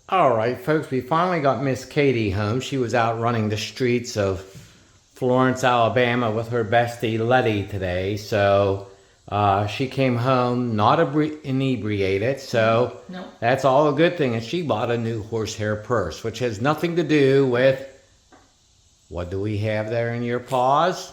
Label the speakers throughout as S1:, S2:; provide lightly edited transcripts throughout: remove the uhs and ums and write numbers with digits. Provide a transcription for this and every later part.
S1: All right, folks, we finally got Miss Katie home. She was out running the streets of Florence, Alabama with her bestie Letty today. So she came home not inebriated, so
S2: No.
S1: that's all a good thing. And she bought a new horsehair purse, which has nothing to do with, what do we have there in your paws?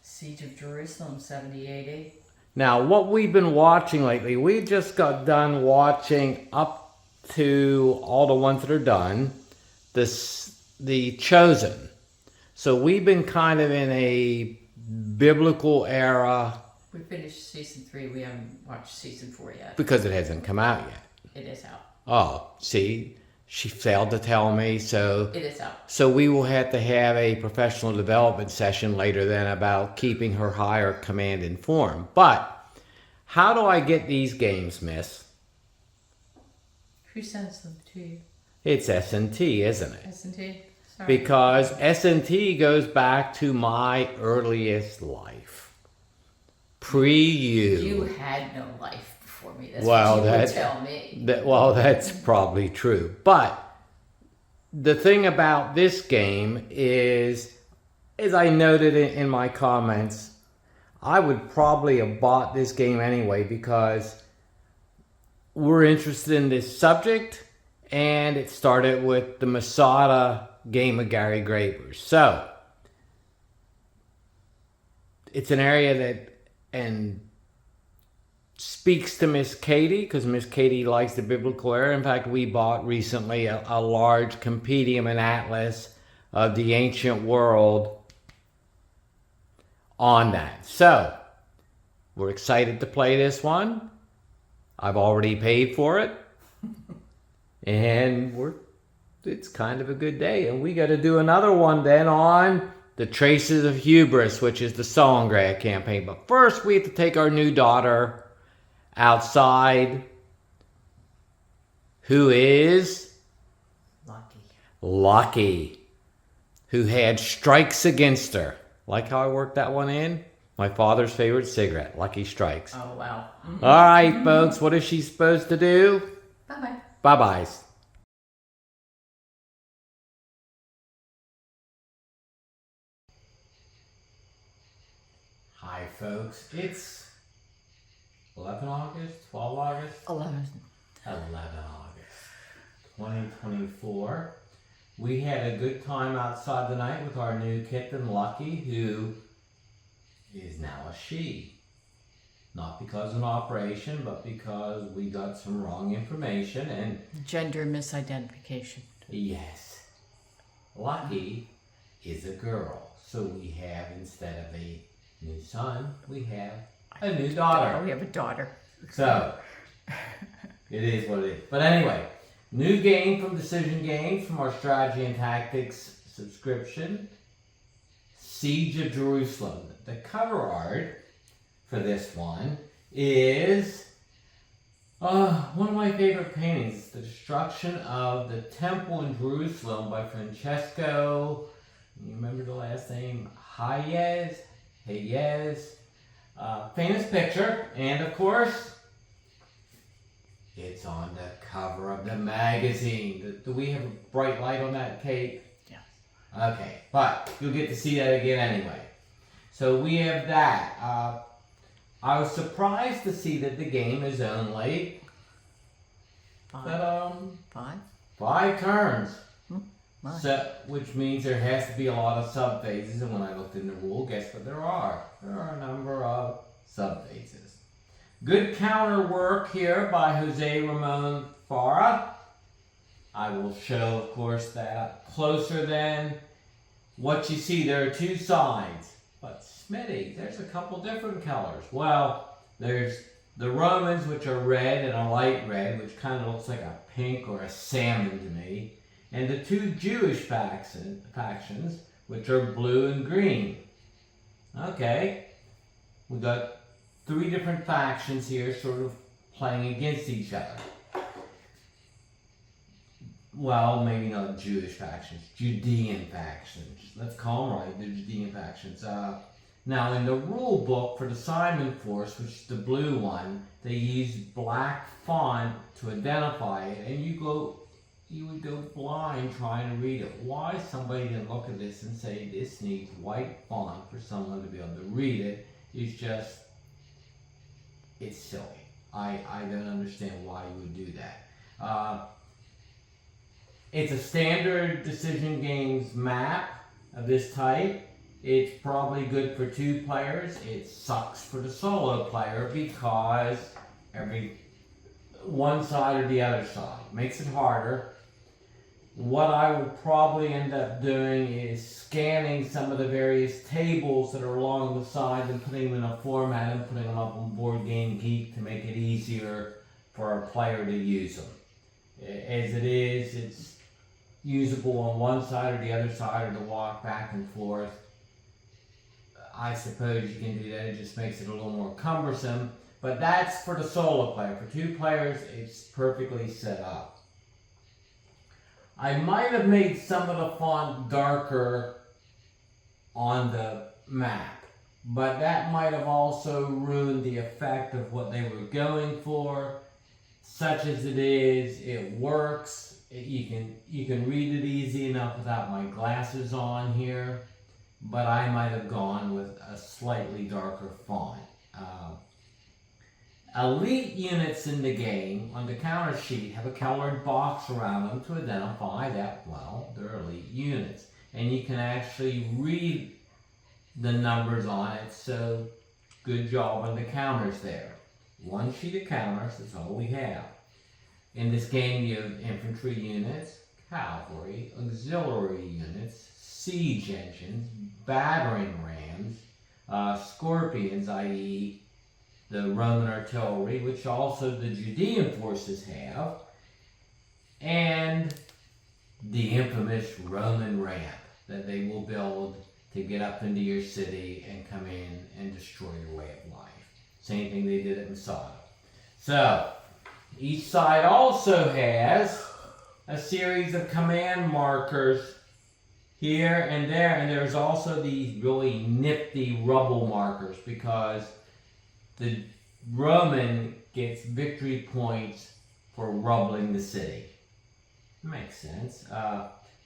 S2: Siege of Jerusalem 70 AD.
S1: Now, what we've been watching lately, we just got done watching up to all the ones that are done, the Chosen. So we've been kind of in a biblical era.
S2: We finished season 3. We haven't watched season 4 yet.
S1: Because it hasn't come out yet.
S2: It is out.
S1: Oh, see, she failed to tell me, so...
S2: It is out.
S1: So we will have to have a professional development session later then about keeping her higher command informed. But how do I get these games, miss?
S2: Who sends them to you?
S1: It's S&T, isn't it?
S2: S&T? Sorry.
S1: Because S&T goes back to my earliest life. Pre-you.
S2: You had no life before me. That's
S1: Well,
S2: what you would tell me.
S1: Well, that's probably true. But the thing about this game is, as I noted in my comments, I would probably have bought this game anyway because we're interested in this subject, and it started with the Masada game of Gary Graber's. So, it's an area that speaks to Miss Katie, because Miss Katie likes the biblical era. In fact, we bought recently a large compendium and atlas of the ancient world on that. So, we're excited to play this one. I've already paid for it. And it's kind of a good day. And we got to do another one then on The Traces of Hubris, which is the Stalingrad campaign. But first, we have to take our new daughter outside, who is Lucky, who had strikes against her. Like how I worked that one in? My father's favorite cigarette, Lucky Strikes.
S2: Oh, wow.
S1: All right, folks, what is she supposed to do?
S2: Bye-bye.
S1: Bye-byes. Hi, folks. It's 11 August, 12 August?
S2: 11.
S1: 11 August, 2024. We had a good time outside tonight with our new kitten, Lucky, who is now a she. Not because of an operation, but because we got some wrong information and...
S2: Gender misidentification.
S1: Yes. Lucky is a girl. So we have, instead of a new son, we have a new daughter.
S2: We have a daughter.
S1: So, it is what it is. But anyway, new game from Decision Games from our Strategy and Tactics subscription. Siege of Jerusalem. The cover art for this one is one of my favorite paintings, The Destruction of the Temple in Jerusalem by Francesco, you remember the last name? Hayez. Famous picture, and of course, it's on the cover of the magazine. Do we have a bright light on that, Kate?
S2: Yes.
S1: Okay, but you'll get to see that again anyway. So we have that. I was surprised to see that the game is only 5 turns.
S2: Nice.
S1: So, which means there has to be a lot of subphases, and when I looked in the rule, guess what there are? There are a number of subphases. Good counter work here by Jose Ramon Farah. I will show, of course, that closer than what you see. There are 2 sides. But Smitty, there's a couple different colors. Well, there's the Romans, which are red and a light red, which kind of looks like a pink or a salmon to me. And the 2 Jewish factions, which are blue and green. Okay, we got 3 different factions here sort of playing against each other. Well, maybe not Jewish factions, Judean factions. Let's call them right, the Judean factions. Now in the rule book for the Simon Force, which is the blue one, they use black font to identify it, and you would go blind trying to read it. Why somebody didn't look at this and say this needs white font for someone to be able to read it is just, it's silly. I don't understand why you would do that. It's a standard decision games map of this type. It's probably good for 2 players. It sucks for the solo player because one side or the other side. Makes it harder. What I would probably end up doing is scanning some of the various tables that are along the side and putting them in a format and putting them up on Board Game Geek to make it easier for a player to use them. As it is, it's usable on one side or the other side, or to walk back and forth. I suppose you can do that. It just makes it a little more cumbersome. But that's for the solo player. For 2 players, it's perfectly set up. I might have made some of the font darker on the map, but that might have also ruined the effect of what they were going for. Such as it is, it works. You can read it easy enough without my glasses on here, but I might have gone with a slightly darker font. Elite units in the game on the counter sheet have a colored box around them to identify that, well, they're elite units. And you can actually read the numbers on it, so good job on the counters there. 1 sheet of counters, that's all we have. In this game you have infantry units, cavalry, auxiliary units, siege engines, battering rams, scorpions, i.e. the Roman artillery, which also the Judean forces have, and the infamous Roman ramp that they will build to get up into your city and come in and destroy your way of life. Same thing they did at Masada. So, each side also has a series of command markers here and there, and there's also these really nifty rubble markers because the Roman gets victory points for rubbling the city. Makes sense.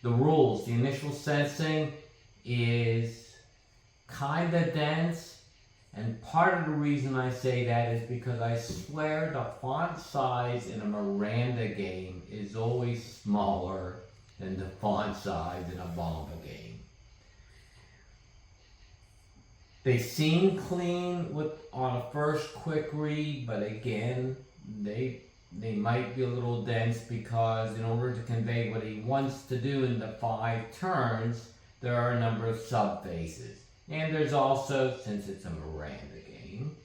S1: The rules, the initial sensing is kind of dense, and part of the reason I say that is because I swear the font size in a Miranda game is always smaller than the font size in a Bomba game. They seem clean on a first quick read, but again, they might be a little dense because in order to convey what he wants to do in the 5 turns, there are a number of subphases. And there's also, since it's a Miranda game,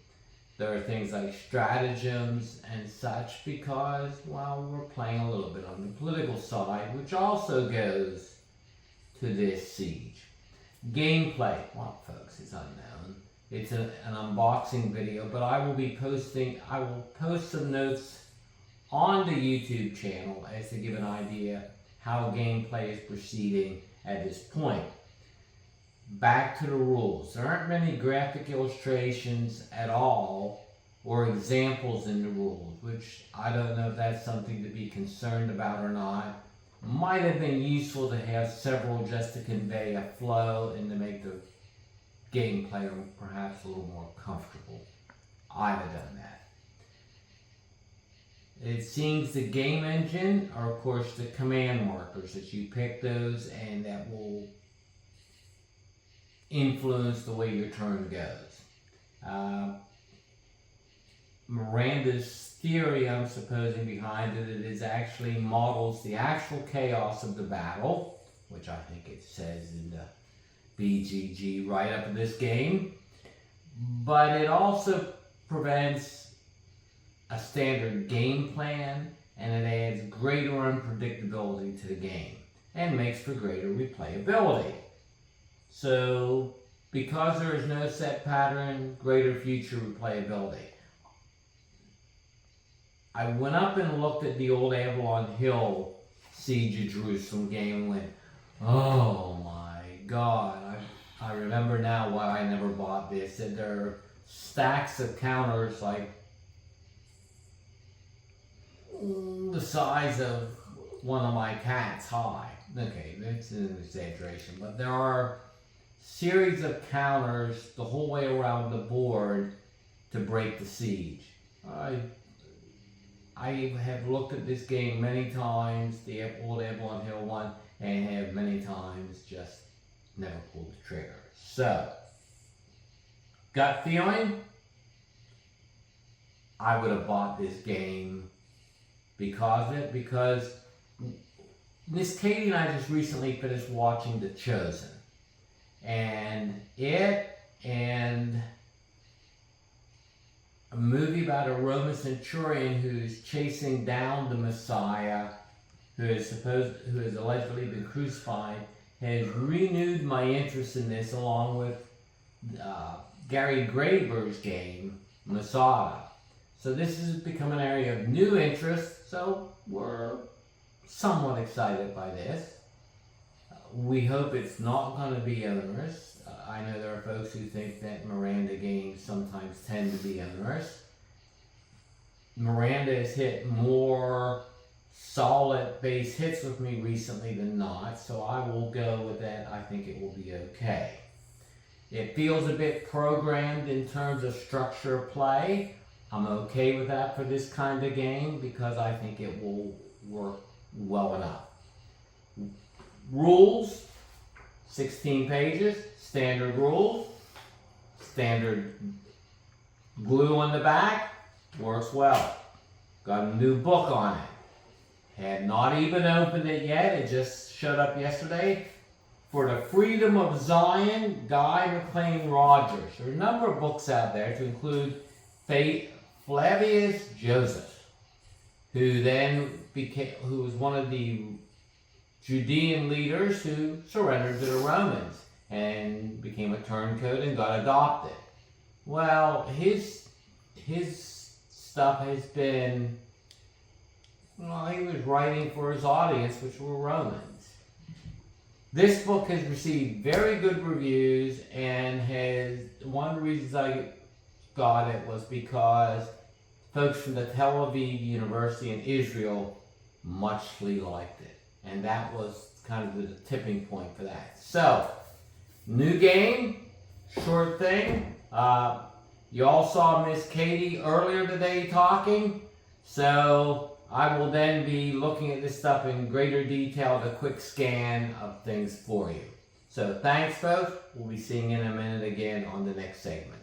S1: there are things like stratagems and such because, well, we're playing a little bit on the political side, which also goes to this siege. Gameplay, well, folks, it's unknown. It's an unboxing video, but I will post some notes on the YouTube channel as to give an idea how gameplay is proceeding at this point. Back to the rules. There aren't many graphic illustrations at all or examples in the rules, which I don't know if that's something to be concerned about or not. Might have been useful to have several just to convey a flow and to make the gameplay perhaps a little more comfortable. I'd have done that. It seems the game engine are of course the command markers that you pick those and that will influence the way your turn goes. Miranda's theory, I'm supposing, behind it is actually models the actual chaos of the battle, which I think it says in the BGG write-up of this game, but it also prevents a standard game plan and it adds greater unpredictability to the game and makes for greater replayability. So, because there is no set pattern, greater future replayability. I went up and looked at the old Avalon Hill Siege of Jerusalem game and went, oh my God, I remember now why I never bought this. That there are stacks of counters like the size of one of my cats high. Okay, that's an exaggeration, but there are series of counters the whole way around the board to break the siege. I have looked at this game many times, the old Avalon Hill one, and have many times just never pulled the trigger. So, gut feeling, I would have bought this game because Miss Katie and I just recently finished watching The Chosen. And it and a movie about a Roman centurion who's chasing down the Messiah, who has allegedly been crucified, has renewed my interest in this, along with Gary Graber's game, Masada. So this has become an area of new interest, so we're somewhat excited by this. We hope it's not going to be onerous. I know there are folks who think that Miranda games sometimes tend to be onerous. Miranda has hit more solid base hits with me recently than not, so I will go with that. I think it will be okay. It feels a bit programmed in terms of structure of play. I'm okay with that for this kind of game because I think it will work well enough. Rules, 16 pages, standard rules, standard glue on the back, works well. Got a new book on it. Had not even opened it yet, it just showed up yesterday. For the Freedom of Zion, Guy McLean Rogers. There are a number of books out there to include Flavius Joseph, who was one of the Judean leaders who surrendered to the Romans and became a turncoat and got adopted. Well, his stuff has been, he was writing for his audience, which were Romans. This book has received very good reviews, and one of the reasons I got it was because folks from the Tel Aviv University in Israel muchly liked it. And that was kind of the tipping point for that. So, new game, short thing. You all saw Miss Katie earlier today talking. So, I will then be looking at this stuff in greater detail, a quick scan of things for you. So, thanks folks. We'll be seeing you in a minute again on the next segment.